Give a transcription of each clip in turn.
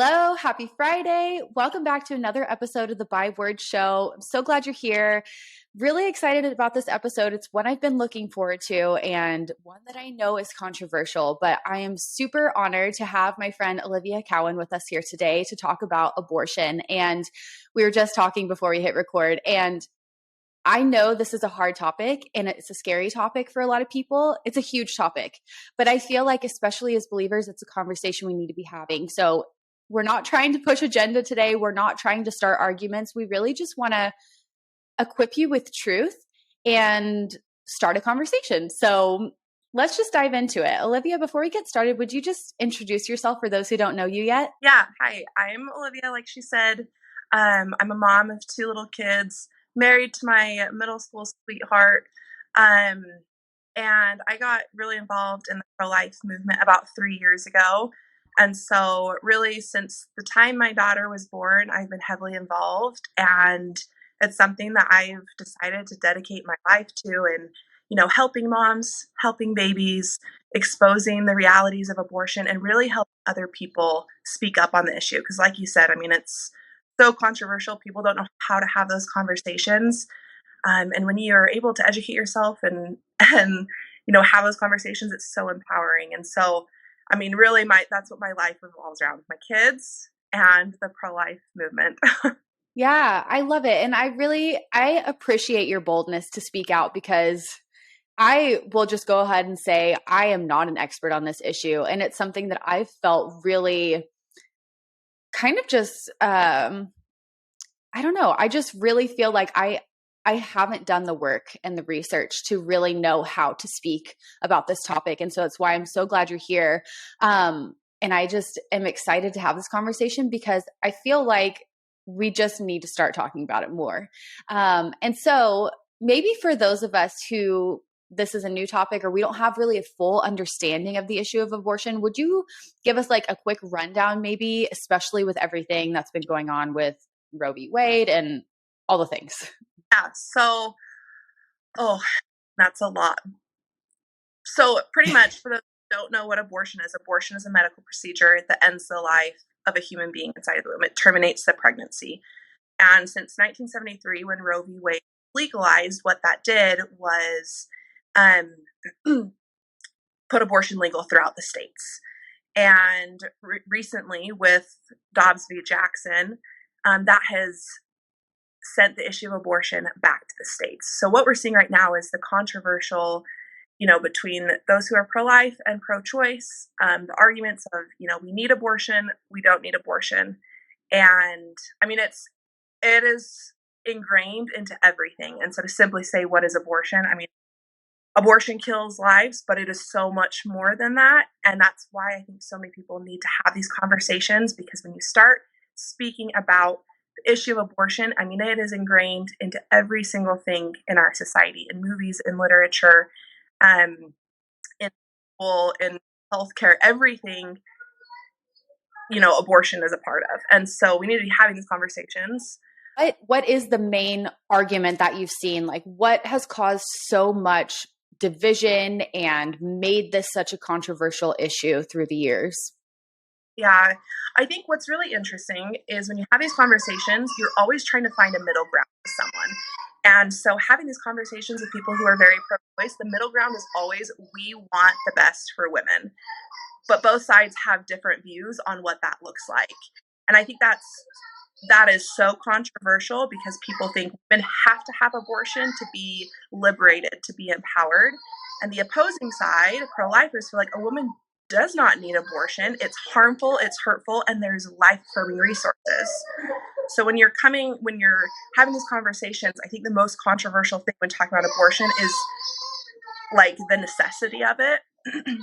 Hello, happy Friday. Welcome back to another episode of the By Word Show. I'm so glad you're here. Really excited about this episode. It's one I've been looking forward to and one that I know is controversial, but I am super honored to have my friend Olivia Cowin with us here today to talk about abortion. And we were just talking before we hit record, and I know this is a hard topic and it's a scary topic for a lot of people. It's a huge topic, but I feel like, especially as believers, it's a conversation we need to be having. So we're not trying to push agenda today. We're not trying to start arguments. We really just want to equip you with truth and start a conversation. So let's just dive into it. Olivia, before we get started, would you just introduce yourself for those who don't know you yet? Yeah. Hi, I'm Olivia, like she said. I'm a mom of two little kids, married to my middle school sweetheart. And I got really involved in the pro-life movement about 3 years ago. And so really since the time my daughter was born, I've been heavily involved, and it's something that I've decided to dedicate my life to, and, helping moms, helping babies, exposing the realities of abortion, and really helping other people speak up on the issue. Because like you said, it's so controversial. People don't know how to have those conversations. And when you're able to educate yourself and have those conversations, it's so empowering. And so, really that's what my life revolves around, my kids and the pro-life movement. Yeah, I love it. And I appreciate your boldness to speak out, because I will just go ahead and say I am not an expert on this issue. And it's something that I've felt really kind of just, I don't know. I just really feel like I haven't done the work and the research to really know how to speak about this topic. And so that's why I'm so glad you're here. And I just am excited to have this conversation, because I feel like we just need to start talking about it more. And so maybe for those of us who this is a new topic, or we don't have really a full understanding of the issue of abortion, would you give us like a quick rundown, maybe, especially with everything that's been going on with Roe v. Wade and all the things? Yeah. So, that's a lot. So pretty much, for those who don't know what abortion is a medical procedure that ends the life of a human being inside of the womb. It terminates the pregnancy. And since 1973, when Roe v. Wade legalized, what that did was put abortion legal throughout the states. And recently, with Dobbs v. Jackson, that has sent the issue of abortion back to the states. So what we're seeing right now is the controversial, between those who are pro-life and pro-choice, the arguments of, we need abortion, we don't need abortion. And it is ingrained into everything. And so to simply say, what is abortion? Abortion kills lives, but it is so much more than that. And that's why I think so many people need to have these conversations, because when you start speaking about the issue of abortion, it is ingrained into every single thing in our society, in movies, in literature, in school, in healthcare, everything, abortion is a part of. And so we need to be having these conversations. What is the main argument that you've seen? Like, what has caused so much division and made this such a controversial issue through the years? Yeah, I think what's really interesting is when you have these conversations, you're always trying to find a middle ground with someone. And so having these conversations with people who are very pro-choice, the middle ground is always, we want the best for women. But both sides have different views on what that looks like. And I think that is so controversial, because people think women have to have abortion to be liberated, to be empowered. And the opposing side, pro-lifers, feel like a woman does not need abortion. It's harmful, it's hurtful, and there's life-affirming resources. So when you're having these conversations, I think the most controversial thing when talking about abortion is like the necessity of it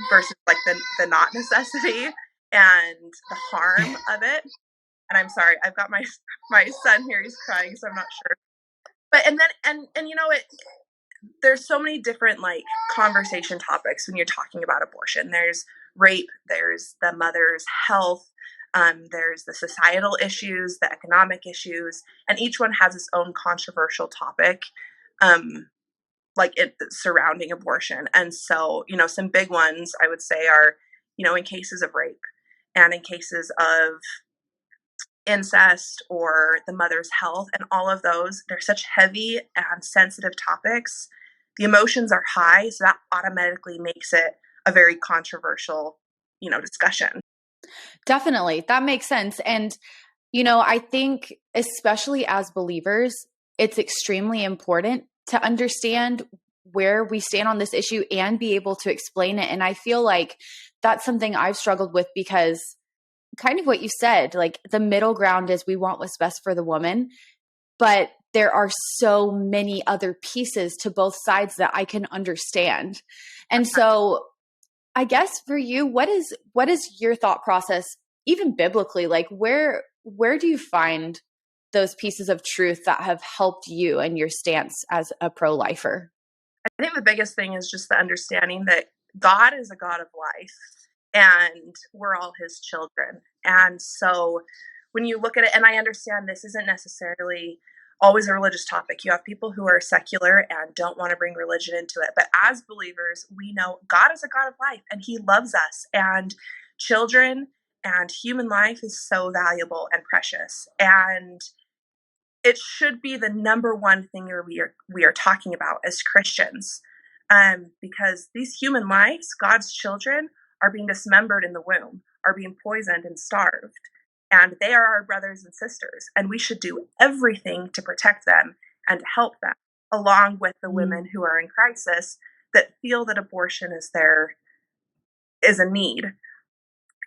versus like the not necessity and the harm of it. And I'm sorry, I've got my son here, he's crying, so I'm not sure. But and there's so many different like conversation topics when you're talking about abortion. There's rape, there's the mother's health, there's the societal issues, the economic issues, and each one has its own controversial topic, surrounding abortion. And so, some big ones I would say are, in cases of rape and in cases of incest or the mother's health and all of those, they're such heavy and sensitive topics. The emotions are high, so that automatically makes it a very controversial, discussion. Definitely. That makes sense. And, I think especially as believers, it's extremely important to understand where we stand on this issue and be able to explain it. And I feel like that's something I've struggled with because kind of what you said, like the middle ground is we want what's best for the woman, but there are so many other pieces to both sides that I can understand. And so I guess for you, what is your thought process, even biblically? Like where do you find those pieces of truth that have helped you and your stance as a pro-lifer? I think the biggest thing is just the understanding that God is a God of life and we're all his children. And so when you look at it, and I understand this isn't necessarily always a religious topic. You have people who are secular and don't want to bring religion into it. But as believers, we know God is a God of life and he loves us. And children and human life is so valuable and precious. And it should be the number one thing we are talking about as Christians, because these human lives, God's children, are being dismembered in the womb, are being poisoned and starved, and they are our brothers and sisters, and we should do everything to protect them and to help them, along with the women who are in crisis that feel that abortion is a need.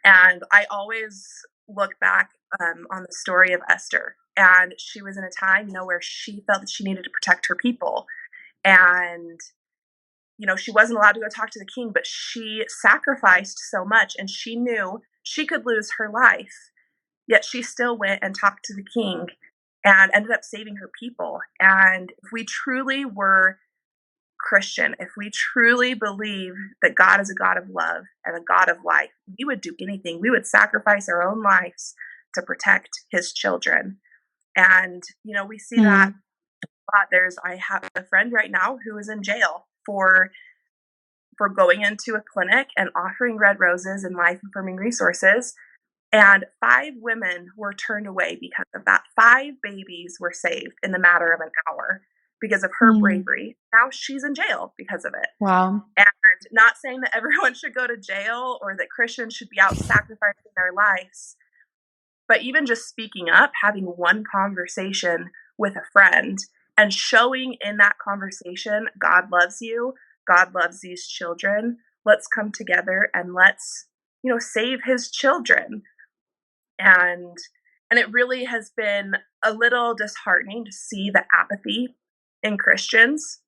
And I always look back on the story of Esther. And she was in a time, where she felt that she needed to protect her people. And, she wasn't allowed to go talk to the king, but she sacrificed so much and she knew she could lose her life. Yet she still went and talked to the king and ended up saving her people. And if we truly were Christian, if we truly believe that God is a God of love and a God of life, we would do anything. We would sacrifice our own lives to protect his children. And, we see that a lot. I have a friend right now who is in jail for going into a clinic and offering red roses and life affirming resources. And 5 women were turned away because of that. 5 babies were saved in the matter of an hour because of her bravery. Now she's in jail because of it. Wow. And not saying that everyone should go to jail or that Christians should be out sacrificing their lives, but even just speaking up, having one conversation with a friend and showing in that conversation, God loves you, God loves these children, let's come together and let's, save his children. And it really has been a little disheartening to see the apathy in Christians.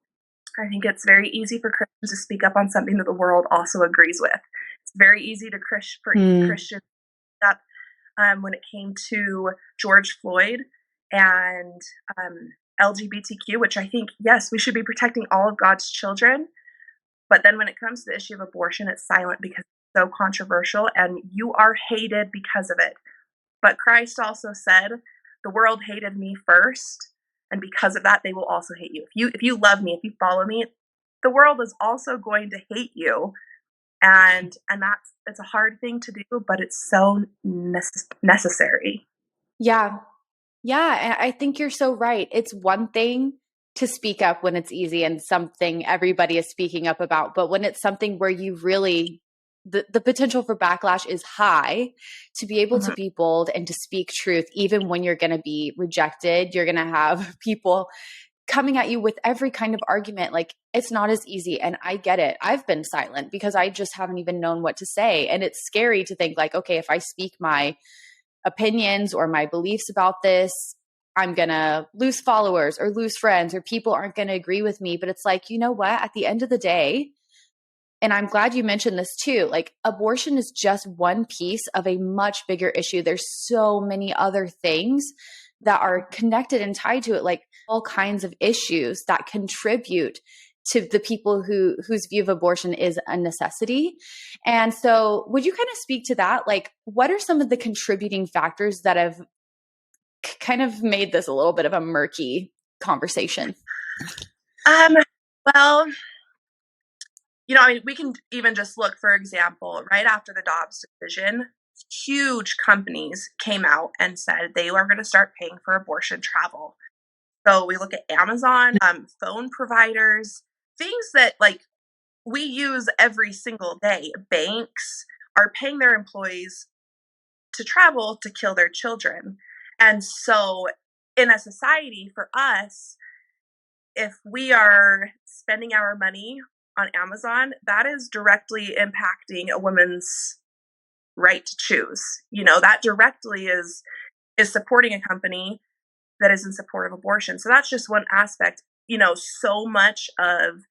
I think it's very easy for Christians to speak up on something that the world also agrees with. It's very easy for Christians to speak up when it came to George Floyd and LGBTQ, which I think, yes, we should be protecting all of God's children. But then when it comes to the issue of abortion, it's silent because it's so controversial and you are hated because of it. But Christ also said, the world hated me first, and because of that, they will also hate you. If you love me, if you follow me, the world is also going to hate you. And it's a hard thing to do, but it's so necessary. Yeah. Yeah. And I think you're so right. It's one thing to speak up when it's easy and something everybody is speaking up about. But when it's something where you really, the potential for backlash is high, to be able to be bold and to speak truth, even when you're going to be rejected, you're going to have people coming at you with every kind of argument. Like, it's not as easy. And I get it. I've been silent because I just haven't even known what to say. And it's scary to think like, okay, if I speak my opinions or my beliefs about this, I'm going to lose followers or lose friends or people aren't going to agree with me. But it's like, you know what? At the end of the day, and I'm glad you mentioned this too, like abortion is just one piece of a much bigger issue. There's so many other things that are connected and tied to it, like all kinds of issues that contribute to the people whose view of abortion is a necessity. And so would you kind of speak to that? Like, what are some of the contributing factors that have kind of made this a little bit of a murky conversation? Well, we can even just look, for example, right after the Dobbs decision, huge companies came out and said they were going to start paying for abortion travel. So we look at Amazon, phone providers, things that like we use every single day. Banks are paying their employees to travel to kill their children. And so in a society for us, if we are spending our money on Amazon, that is directly impacting a woman's right to choose. You know, that directly is supporting a company that is in support of abortion. So that's just one aspect. You know, so much of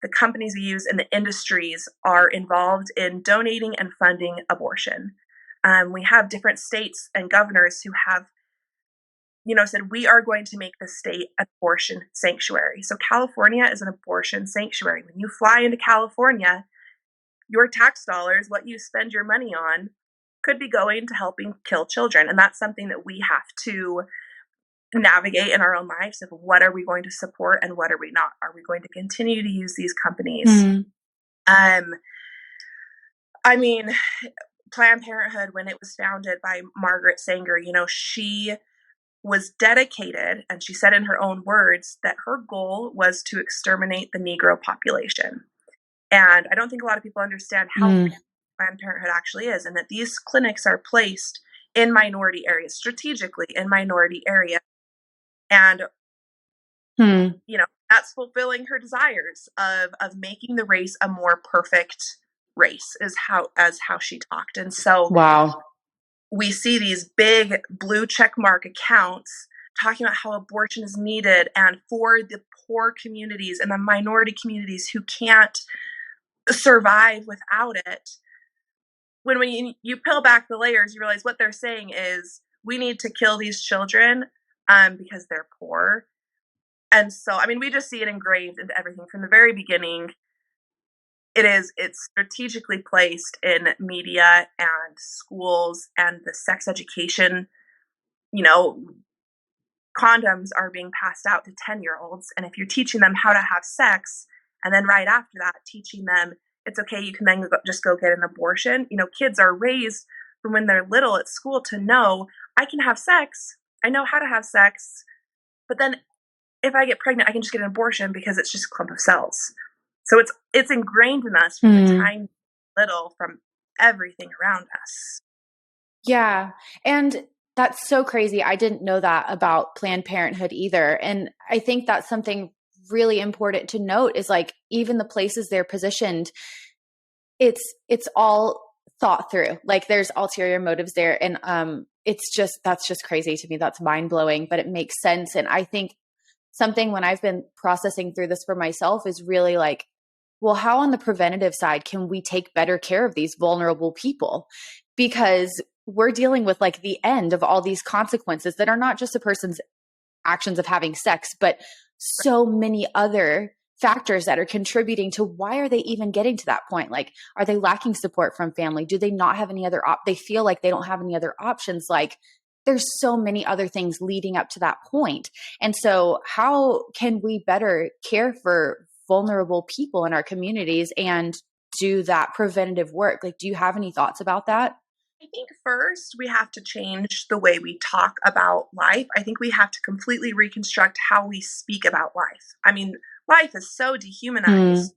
the companies we use and the industries are involved in donating and funding abortion. We have different states and governors who have, you know, said we are going to make the state an abortion sanctuary. So California is an abortion sanctuary. When you fly into California, your tax dollars, what you spend your money on, could be going to helping kill children. And that's something that we have to navigate in our own lives of what are we going to support and what are we not? Are we going to continue to use these companies? I mean, Planned Parenthood, when it was founded by Margaret Sanger, you know, she was dedicated, and she said in her own words that her goal was to exterminate the Negro population. And I don't think a lot of people understand how Planned Parenthood actually is, and that these clinics are placed in minority areas, strategically in minority areas. And, you know, that's fulfilling her desires of making the race a more perfect race is how she talked. And so wow, we see these big blue check mark accounts talking about how abortion is needed and for the poor communities and the minority communities who can't survive without it. When you peel back the layers, you realize what they're saying is we need to kill these children because they're poor. And so, I mean, we just see it engraved into everything from the very beginning. It's strategically placed in media and schools and the sex education. You know, condoms are being passed out to 10-year-olds. And if you're teaching them how to have sex, and then right after that, teaching them it's okay, you can then just go get an abortion. You know, kids are raised from when they're little at school to know I can have sex. I know how to have sex. But then if I get pregnant, I can just get an abortion because it's just a clump of cells. So it's ingrained in us from the time little, from everything around us. Yeah. And that's so crazy. I didn't know that about Planned Parenthood either. And I think that's something really important to note is like even the places they're positioned, it's all thought through. Like there's ulterior motives there. And that's just crazy to me. That's mind blowing, but it makes sense. And I think something when I've been processing through this for myself is really like, well, how on the preventative side can we take better care of these vulnerable people? Because we're dealing with like the end of all these consequences that are not just a person's actions of having sex, but so many other factors that are contributing to why are they even getting to that point? Like, are they lacking support from family? Do they not have any other they feel like they don't have any other options? Like there's so many other things leading up to that point. And so how can we better care for vulnerable people in our communities and do that preventative work? Like, do you have any thoughts about that? I think first we have to change the way we talk about life. I think we have to completely reconstruct how we speak about life. I mean, life is so dehumanized.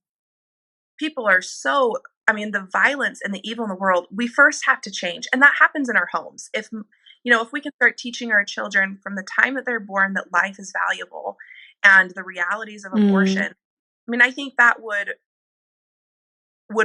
People are so, I mean, the violence and the evil in the world, we first have to change. And that happens in our homes. If, you know, if we can start teaching our children from the time that they're born that life is valuable and the realities of abortion, I mean, I think that would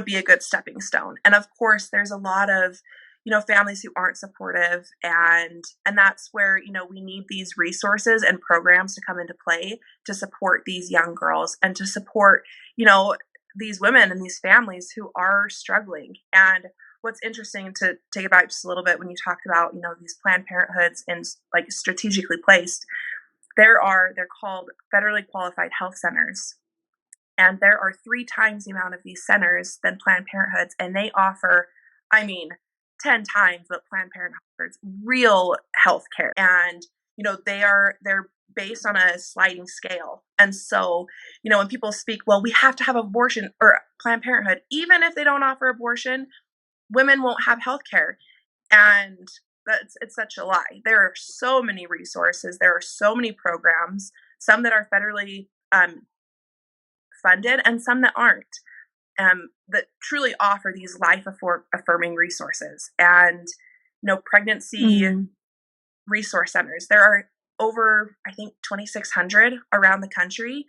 be a good stepping stone. And of course, there's a lot of, you know, families who aren't supportive, and that's where, you know, we need these resources and programs to come into play to support these young girls and to support, you know, these women and these families who are struggling. And what's interesting, to take it back just a little bit, when you talked about, you know, these Planned Parenthoods and like strategically placed, they're called federally qualified health centers. And there are 3 times the amount of these centers than Planned Parenthoods, and they offer, I mean, 10 times what Planned Parenthood offers, real health care. And, you know, they're based on a sliding scale. And so, you know, when people speak, well, we have to have abortion or Planned Parenthood, even if they don't offer abortion, women won't have health care. And it's such a lie. There are so many resources. There are so many programs, some that are federally funded and some that aren't, that truly offer these life affirming resources. And, pregnancy resource centers. There are over, I think, 2,600 around the country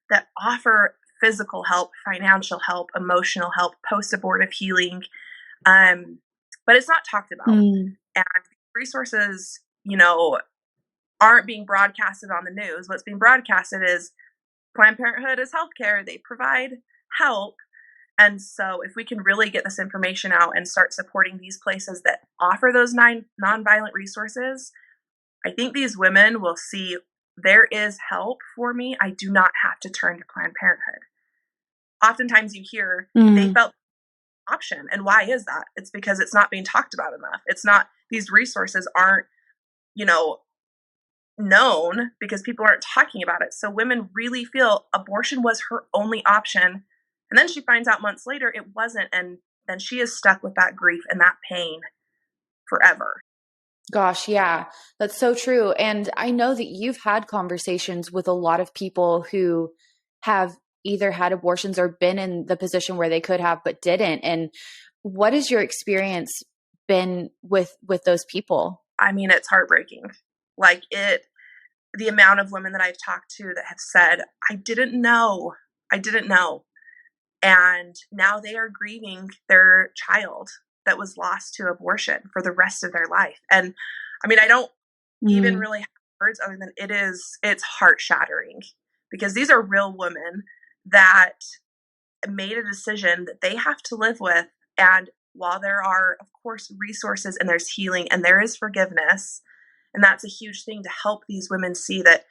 that offer physical help, financial help, emotional help, post-abortive healing. But it's not talked about. And resources, aren't being broadcasted on the news. What's being broadcasted is Planned Parenthood is healthcare. They provide help. And so if we can really get this information out and start supporting these places that offer those nonviolent resources, I think these women will see there is help for me. I do not have to turn to Planned Parenthood. Oftentimes you hear they felt option. And why is that? It's because it's not being talked about enough. It's not, these resources aren't, known because people aren't talking about it. So women really feel abortion was her only option. And then she finds out months later it wasn't. And then she is stuck with that grief and that pain forever. Gosh, yeah, that's so true. And I know that you've had conversations with a lot of people who have either had abortions or been in the position where they could have but didn't. And what has your experience been with those people? I mean, it's heartbreaking. The amount of women that I've talked to that have said, I didn't know. And now they are grieving their child that was lost to abortion for the rest of their life. And I mean, I don't even really have words other than it's heart shattering, because these are real women that made a decision that they have to live with. And while there are, of course, resources and there's healing and there is forgiveness, and that's a huge thing to help these women see that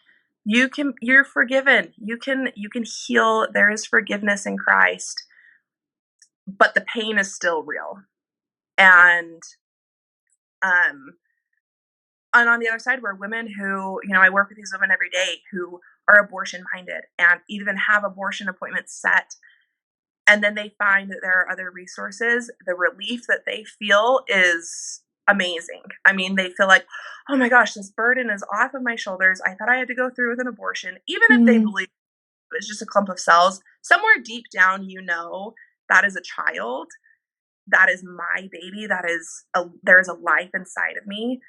you're forgiven, you can heal, there is forgiveness in Christ, but the pain is still real. And on the other side were women who, I work with these women every day who are abortion minded and even have abortion appointments set. And then they find that there are other resources. The relief that they feel is amazing. I mean, they feel like, oh my gosh, this burden is off of my shoulders. I thought I had to go through with an abortion. Even if they believe it's just a clump of cells, somewhere deep down, that is a child. That is my baby. There is a life inside of me.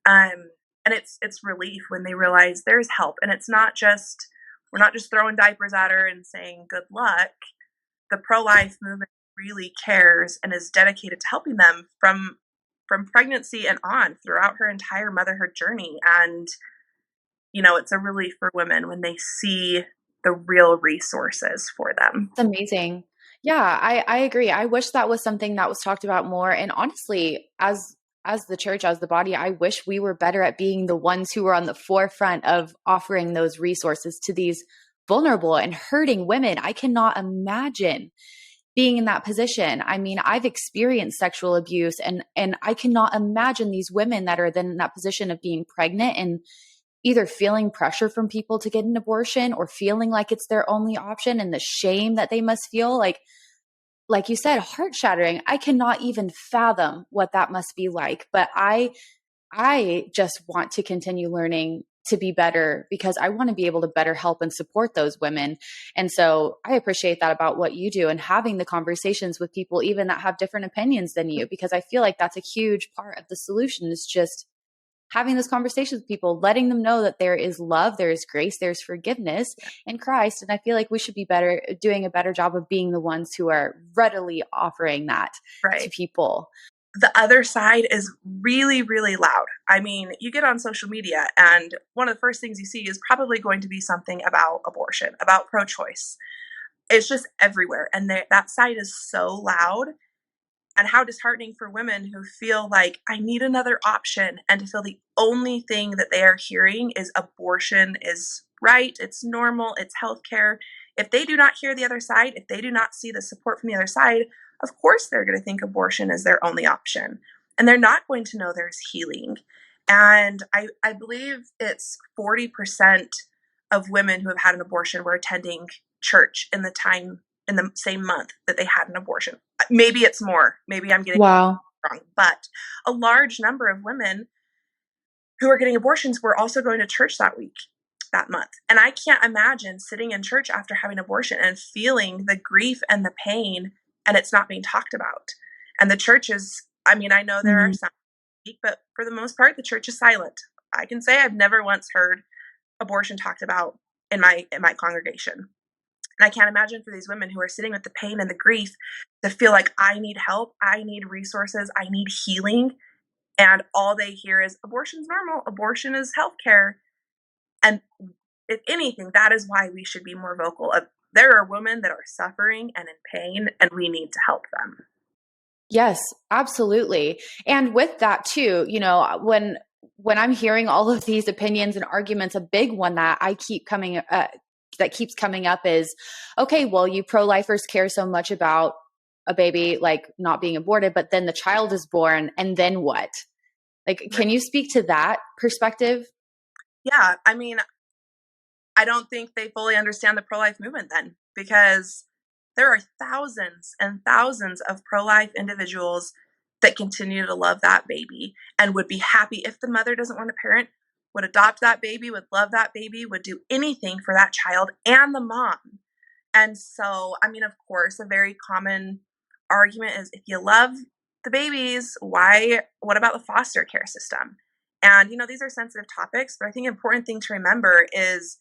And it's relief when they realize there's help. And we're not just throwing diapers at her and saying good luck. The pro-life movement really cares and is dedicated to helping them from pregnancy and on throughout her entire motherhood journey. And, it's a relief for women when they see the real resources for them. It's amazing. Yeah, I agree. I wish that was something that was talked about more. And honestly, as the church, as the body, I wish we were better at being the ones who were on the forefront of offering those resources to these vulnerable and hurting women. I cannot imagine being in that position. I mean, I've experienced sexual abuse and I cannot imagine these women that are then in that position of being pregnant and either feeling pressure from people to get an abortion or feeling like it's their only option, and the shame that they must feel, like you said, heart shattering. I cannot even fathom what that must be like, but I just want to continue learning to be better because I want to be able to better help and support those women. And so I appreciate that about what you do and having the conversations with people, even that have different opinions than you, because I feel like that's a huge part of the solution is just having those conversations with people, letting them know that there is love, there is grace, there's forgiveness in Christ. And I feel like we should be doing a better job of being the ones who are readily offering that to people. The other side is really, really loud. I mean, you get on social media and one of the first things you see is probably going to be something about abortion, about pro-choice. It's just everywhere. And that side is so loud, and how disheartening for women who feel like I need another option, and to feel the only thing that they are hearing is abortion is right, it's normal, it's healthcare. If they do not hear the other side, if they do not see the support from the other side, of course they're going to think abortion is their only option. And they're not going to know there's healing. And I believe it's 40% of women who have had an abortion were attending church in the same month that they had an abortion. Maybe it's more. Maybe I'm getting wow. wrong, but a large number of women who are getting abortions were also going to church that week, that month. And I can't imagine sitting in church after having abortion and feeling the grief and the pain, and it's not being talked about. And the church is, I mean, I know there are Mhm. some, but for the most part, the church is silent. I can say I've never once heard abortion talked about in my congregation. And I can't imagine for these women who are sitting with the pain and the grief to feel like I need help, I need resources, I need healing, and all they hear is abortion's normal, abortion is healthcare. And if anything, that is why we should be more vocal. There are women that are suffering and in pain, and we need to help them. Yes, absolutely. And with that too, when I'm hearing all of these opinions and arguments, a big one that I keep coming that keeps coming up is, okay, well, you pro-lifers care so much about a baby like not being aborted, but then the child is born, and then what? Like, Right. can you speak to that perspective? Yeah, I mean, I don't think they fully understand the pro life movement then, because there are thousands and thousands of pro life individuals that continue to love that baby and would be happy if the mother doesn't want to parent, would adopt that baby, would love that baby, would do anything for that child and the mom. And so, I mean, of course, a very common argument is if you love the babies, what about the foster care system? And, these are sensitive topics, but I think an important thing to remember is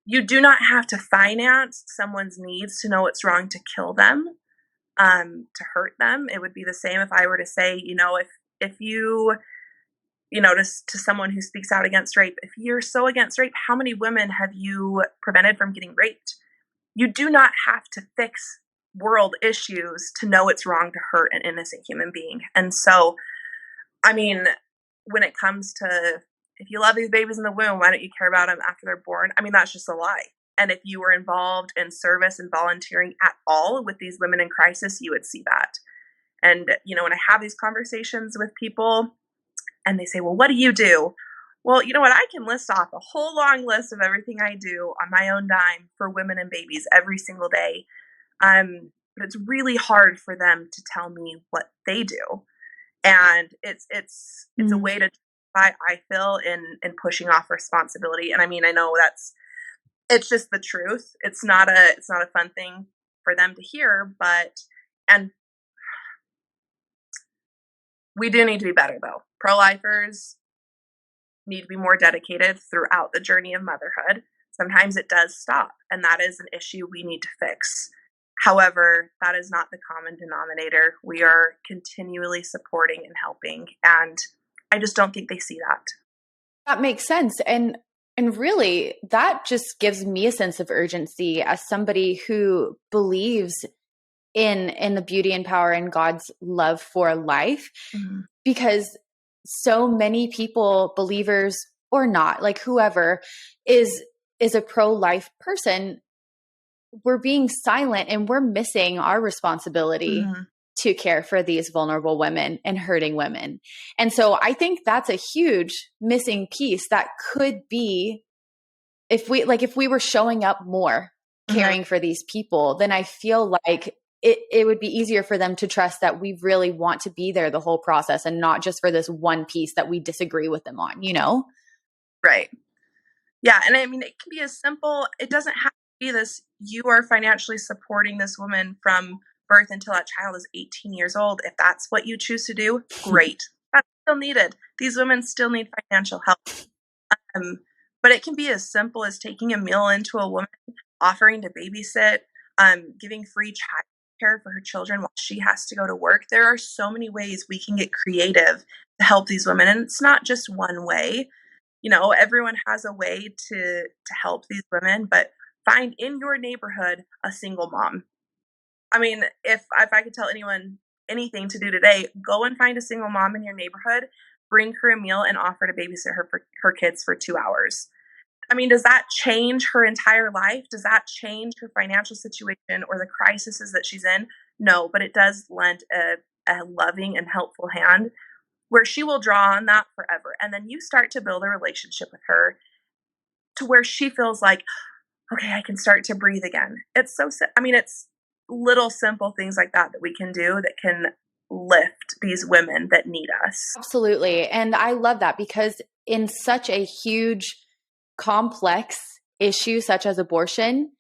you do not have to finance someone's needs to know it's wrong to kill them, to hurt them. It would be the same if I were to say, if you, to someone who speaks out against rape, if you're so against rape, how many women have you prevented from getting raped? You do not have to fix world issues to know it's wrong to hurt an innocent human being. And so, I mean, when it comes to if you love these babies in the womb, why don't you care about them after they're born? I mean, that's just a lie. And if you were involved in service and volunteering at all with these women in crisis, you would see that. And, when I have these conversations with people and they say, well, what do you do? Well, you know what? I can list off a whole long list of everything I do on my own dime for women and babies every single day. But it's really hard for them to tell me what they do. And it's a Mm. way to justify, I feel, in pushing off responsibility. And I mean, I know it's just the truth. It's not a fun thing for them to hear, but and we do need to be better though. Pro-lifers need to be more dedicated throughout the journey of motherhood. Sometimes it does stop, and that is an issue we need to fix. However, that is not the common denominator. We are continually supporting and helping, and I just don't think they see that. That makes sense. And really that just gives me a sense of urgency as somebody who believes in the beauty and power and God's love for life, Mhm. because so many people, believers or not, like whoever is a pro-life person, we're being silent and we're missing our responsibility Mhm. to care for these vulnerable women and hurting women. And so I think that's a huge missing piece that could be, if we were showing up more Mhm. caring for these people, then I feel like it would be easier for them to trust that we really want to be there the whole process and not just for this one piece that we disagree with them on. Right. Yeah, and I mean, it can be as simple. It doesn't have to be this. You are financially supporting this woman from birth until that child is 18 years old. If that's what you choose to do, great. That's still needed. These women still need financial help. Um, but it can be as simple as taking a meal into a woman, offering to babysit, giving free child care for her children while she has to go to work. There are so many ways we can get creative to help these women, and it's not just one way. Everyone has a way to help these women, but find in your neighborhood a single mom. I mean, if I could tell anyone anything to do today, go and find a single mom in your neighborhood, bring her a meal, and offer to babysit her kids for 2 hours. I mean, does that change her entire life? Does that change her financial situation or the crises that she's in? No, but it does lend a loving and helpful hand where she will draw on that forever. And then you start to build a relationship with her to where she feels like, okay, I can start to breathe again. It's so, I mean, it's little simple things like that that we can do that can lift these women that need us. Absolutely. And I love that because in such a huge, complex issue such as abortion,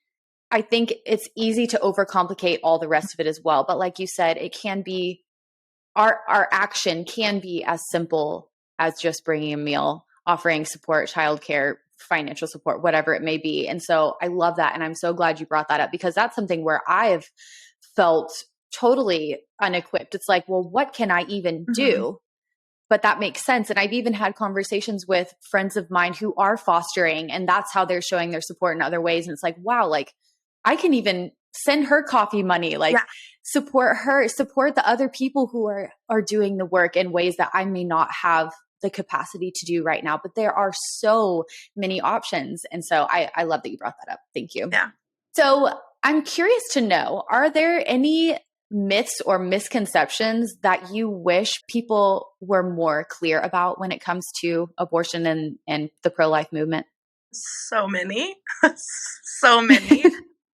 I think it's easy to overcomplicate all the rest of it as well. But like you said, it can be our action can be as simple as just bringing a meal, offering support, childcare, financial support, whatever it may be. And so I love that. And I'm so glad you brought that up because that's something where I've felt totally unequipped. It's like, well, what can I even Mm-hmm. do? But that makes sense. And I've even had conversations with friends of mine who are fostering, and that's how they're showing their support in other ways. And it's like, wow, like I can even send her coffee money, like Yeah. support her, support the other people who are doing the work in ways that I may not have the capacity to do right now. But there are so many options. And so I love that you brought that up. Thank you. Yeah. So I'm curious to know, are there any myths or misconceptions that you wish people were more clear about when it comes to abortion and the pro-life movement? So many. So many.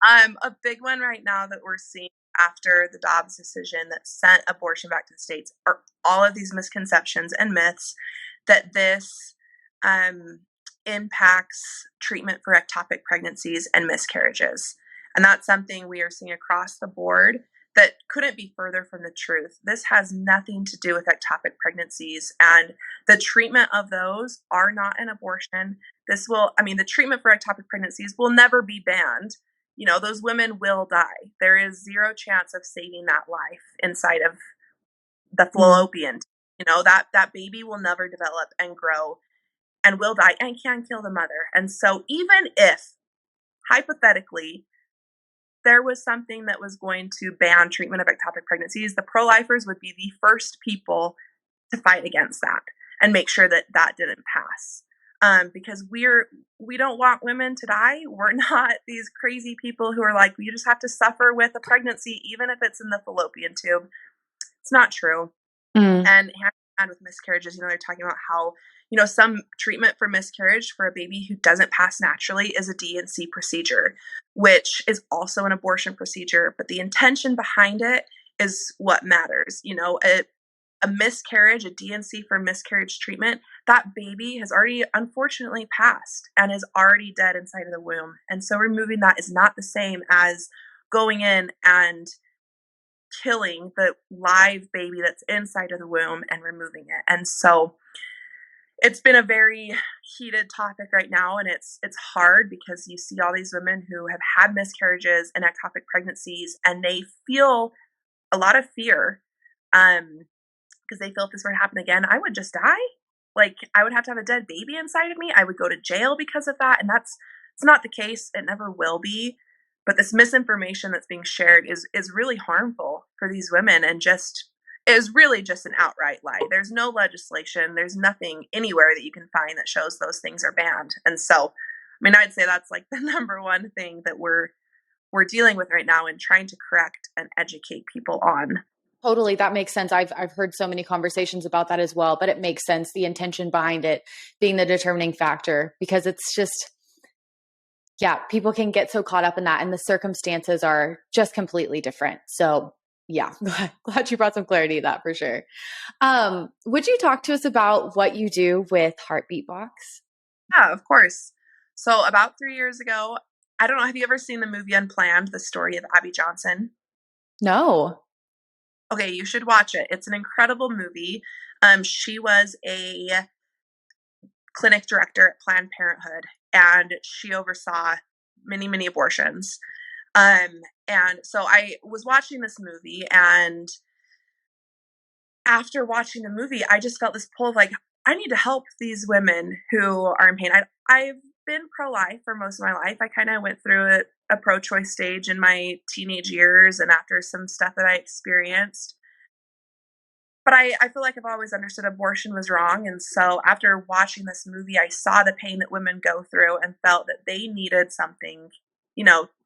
A big one right now that we're seeing after the Dobbs decision that sent abortion back to the states are all of these misconceptions and myths that this um, impacts treatment for ectopic pregnancies and miscarriages. And that's something we are seeing across the board that couldn't be further from the truth. This has nothing to do with ectopic pregnancies, and the treatment of those are not an abortion. The treatment for ectopic pregnancies will never be banned. Those women will die. There is zero chance of saving that life inside of the Mm. fallopian. That baby will never develop and grow and will die and can kill the mother. And so even if hypothetically there was something that was going to ban treatment of ectopic pregnancies, the pro-lifers would be the first people to fight against that and make sure that that didn't pass. Because we don't want women to die. We're not these crazy people who are like, you just have to suffer with a pregnancy, even if it's in the fallopian tube. It's not true. Mm. And hand in hand with miscarriages, they're talking about how, some treatment for miscarriage for a baby who doesn't pass naturally is a D&C procedure, which is also an abortion procedure, but the intention behind it is what matters. A miscarriage, a D&C for miscarriage treatment, that baby has already unfortunately passed and is already dead inside of the womb. And so removing that is not the same as going in and killing the live baby that's inside of the womb and removing it. And so it's been a very heated topic right now, and it's hard because you see all these women who have had miscarriages and ectopic pregnancies, and they feel a lot of fear because they feel if this were to happen again, I would just die. Like, I would have to have a dead baby inside of me. I would go to jail because of that, and it's not the case. It never will be. But this misinformation that's being shared is really harmful for these women, and just is really just an outright lie. There's no legislation. There's nothing anywhere that you can find that shows those things are banned. And so, I'd say that's like the number one thing that we're dealing with right now and trying to correct and educate people on. Totally, that makes sense. I've heard so many conversations about that as well, but it makes sense, the intention behind it being the determining factor, because it's just, yeah, people can get so caught up in that and the circumstances are just completely different. So yeah, glad you brought some clarity to that for sure. Would you talk to us about what you do with Heartbeat Box? Yeah, of course. So about 3 years ago, I don't know, have you ever seen the movie Unplanned, the story of Abby Johnson? No. Okay, you should watch it. It's an incredible movie. She was a clinic director at Planned Parenthood, and she oversaw many, many abortions. And so I was watching this movie, and after watching the movie, I just felt this pull of like, I need to help these women who are in pain. I've been pro-life for most of my life. I kind of went through a pro-choice stage in my teenage years and after some stuff that I experienced. But I feel like I've always understood abortion was wrong. And so after watching this movie, I saw the pain that women go through and felt that they needed something,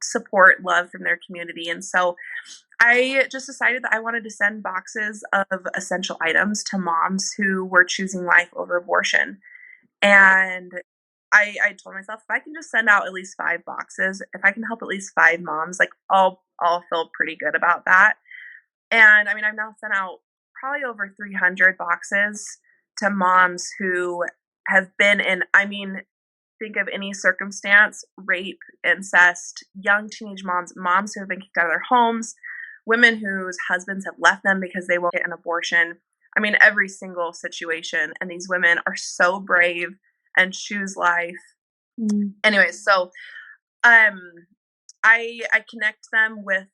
support, love from their community. And so I just decided that I wanted to send boxes of essential items to moms who were choosing life over abortion. And I told myself, if I can just send out at least 5 boxes, if I can help at least 5 moms, like I'll feel pretty good about that. And I've now sent out probably over 300 boxes to moms who have been in, I mean, think of any circumstance, rape, incest, young teenage moms, moms who have been kicked out of their homes, women whose husbands have left them because they won't get an abortion. I mean, every single situation. And these women are so brave and choose life. Anyways, so um, I connect them with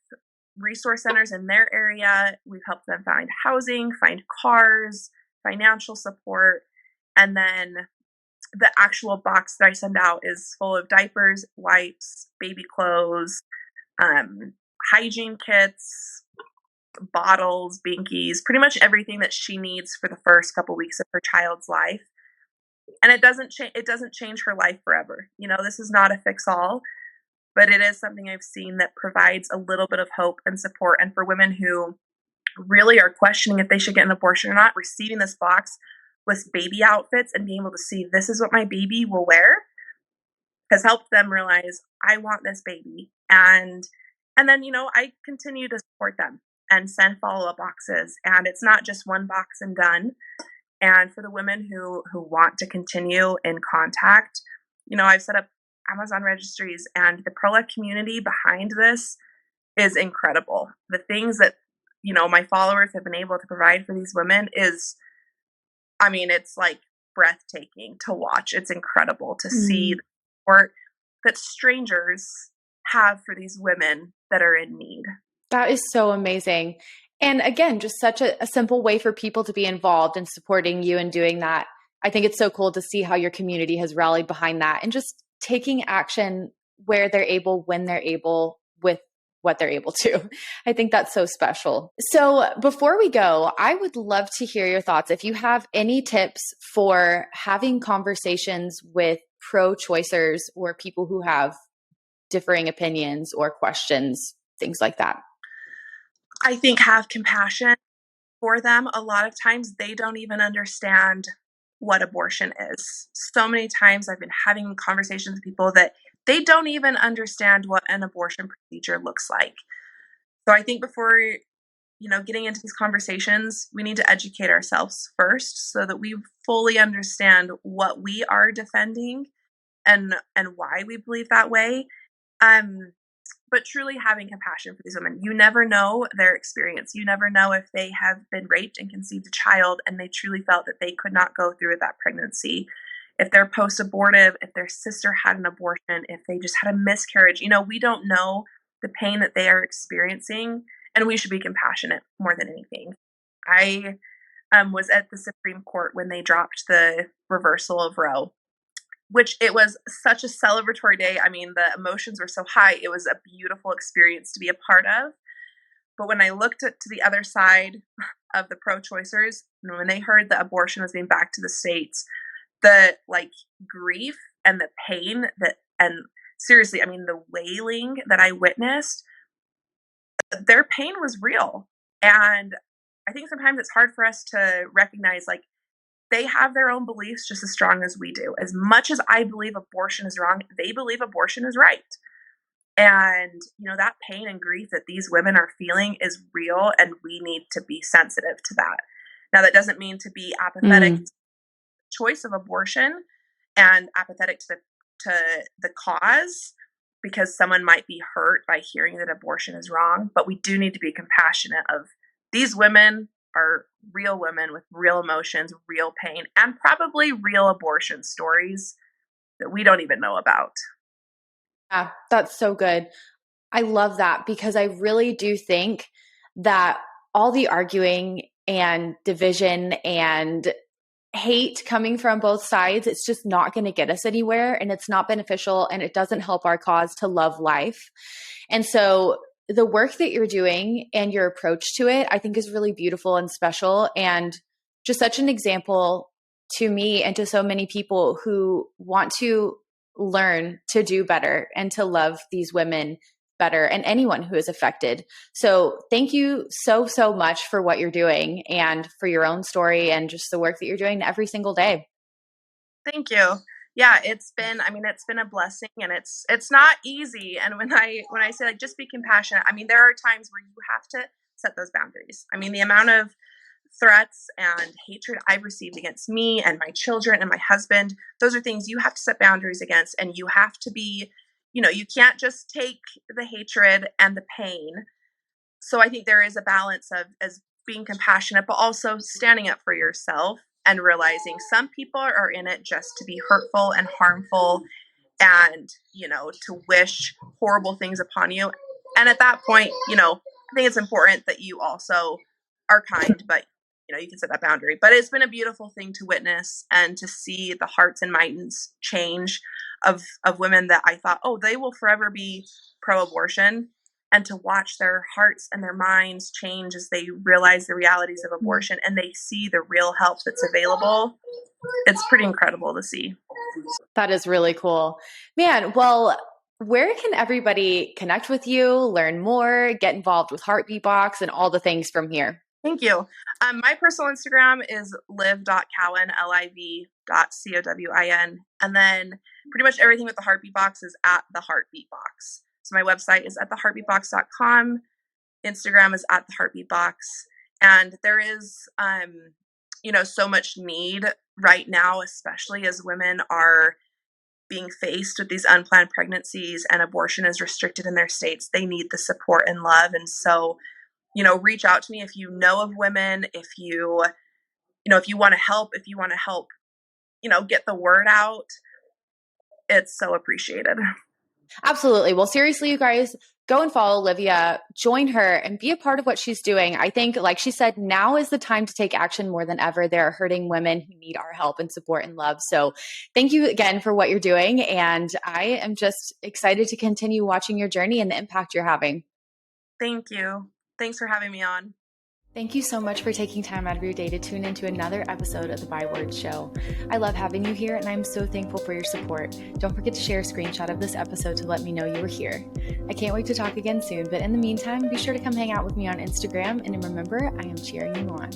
resource centers in their area. We've helped them find housing, find cars, financial support, and then the actual box that I send out is full of diapers, wipes, baby clothes, hygiene kits, bottles, binkies, pretty much everything that she needs for the first couple weeks of her child's life. And it doesn't change her life forever. You know, this is not a fix all, but it is something I've seen that provides a little bit of hope and support. And for women who really are questioning if they should get an abortion or not, receiving this box with baby outfits and being able to see this is what my baby will wear has helped them realize I want this baby. And then, you know, I continue to support them and send follow-up boxes. And it's not just one box and done. And for the women who want to continue in contact, you know, I've set up Amazon registries, and the pro-life community behind this is incredible. The things that, you know, my followers have been able to provide for these women is, I mean, it's like breathtaking to watch. It's incredible to see the support that strangers have for these women that are in need. That is so amazing. And again, just such a simple way for people to be involved in supporting you and doing that. I think it's so cool to see how your community has rallied behind that and just taking action where they're able, when they're able, with what they're able to. I think that's so special. So before we go, I would love to hear your thoughts. If you have any tips for having conversations with pro-choicers or people who have differing opinions or questions, things like that. I think have compassion for them. A lot of times they don't even understand what abortion is. So many times I've been having conversations with people that they don't even understand what an abortion procedure looks like. So I think before, you know, getting into these conversations, we need to educate ourselves first so that we fully understand what we are defending and why we believe that way. But truly having compassion for these women. You never know their experience. You never know if they have been raped and conceived a child and they truly felt that they could not go through with that pregnancy. If they're post-abortive, if their sister had an abortion, if they just had a miscarriage. You know, we don't know the pain that they are experiencing, and we should be compassionate more than anything. I was at the Supreme Court when they dropped the reversal of Roe, which it was such a celebratory day. I mean, the emotions were so high. It was a beautiful experience to be a part of. But when I looked to the other side of the pro-choicers, when they heard that abortion was being back to the states, the like grief and the pain that, and seriously, I mean, the wailing that I witnessed, their pain was real. And I think sometimes it's hard for us to recognize, like, they have their own beliefs just as strong as we do. As much as I believe abortion is wrong, they believe abortion is right. And, you know, that pain and grief that these women are feeling is real, and we need to be sensitive to that. Now, that doesn't mean to be apathetic to the choice of abortion and apathetic to the cause, because someone might be hurt by hearing that abortion is wrong. But we do need to be compassionate of these women are real women with real emotions, real pain, and probably real abortion stories that we don't even know about. Yeah, that's so good. I love that because I really do think that all the arguing and division and hate coming from both sides, it's just not going to get us anywhere, and it's not beneficial, and it doesn't help our cause to love life. And so the work that you're doing and your approach to it, I think is really beautiful and special, and just such an example to me and to so many people who want to learn to do better and to love these women better and anyone who is affected. So thank you so, so much for what you're doing and for your own story and just the work that you're doing every single day. Thank you. Yeah, it's been a blessing, and it's not easy. And when I say, like, just be compassionate, I mean, there are times where you have to set those boundaries. I mean, the amount of threats and hatred I've received against me and my children and my husband, those are things you have to set boundaries against. And you have to be, you can't just take the hatred and the pain. So I think there is a balance of as being compassionate, but also standing up for yourself and realizing some people are in it just to be hurtful and harmful and, to wish horrible things upon you. And at that point, I think it's important that you also are kind, but you can set that boundary. But it's been a beautiful thing to witness and to see the hearts and minds change of women that I thought, oh, they will forever be pro-abortion, and to watch their hearts and their minds change as they realize the realities of abortion and they see the real help that's available. It's pretty incredible to see. That is really cool. Man, well, where can everybody connect with you, learn more, get involved with Heartbeat Box, and all the things from here? Thank you. My personal Instagram is liv.cowin, liv.cowin. And then pretty much everything with the Heartbeat Box is at the Heartbeat Box. So my website is at theheartbeatbox.com. Instagram is at the Heartbeat Box. And there is, so much need right now, especially as women are being faced with these unplanned pregnancies and abortion is restricted in their states. They need the support and love. And so, reach out to me if you know of women, if you want to help, get the word out. It's so appreciated. Absolutely. Well, seriously, you guys, go and follow Olivia, join her, and be a part of what she's doing. I think, like she said, now is the time to take action more than ever. There are hurting women who need our help and support and love. So thank you again for what you're doing. And I am just excited to continue watching your journey and the impact you're having. Thank you. Thanks for having me on. Thank you so much for taking time out of your day to tune into another episode of the Byword Show. I love having you here, and I'm so thankful for your support. Don't forget to share a screenshot of this episode to let me know you were here. I can't wait to talk again soon, but in the meantime, be sure to come hang out with me on Instagram, and remember, I am cheering you on.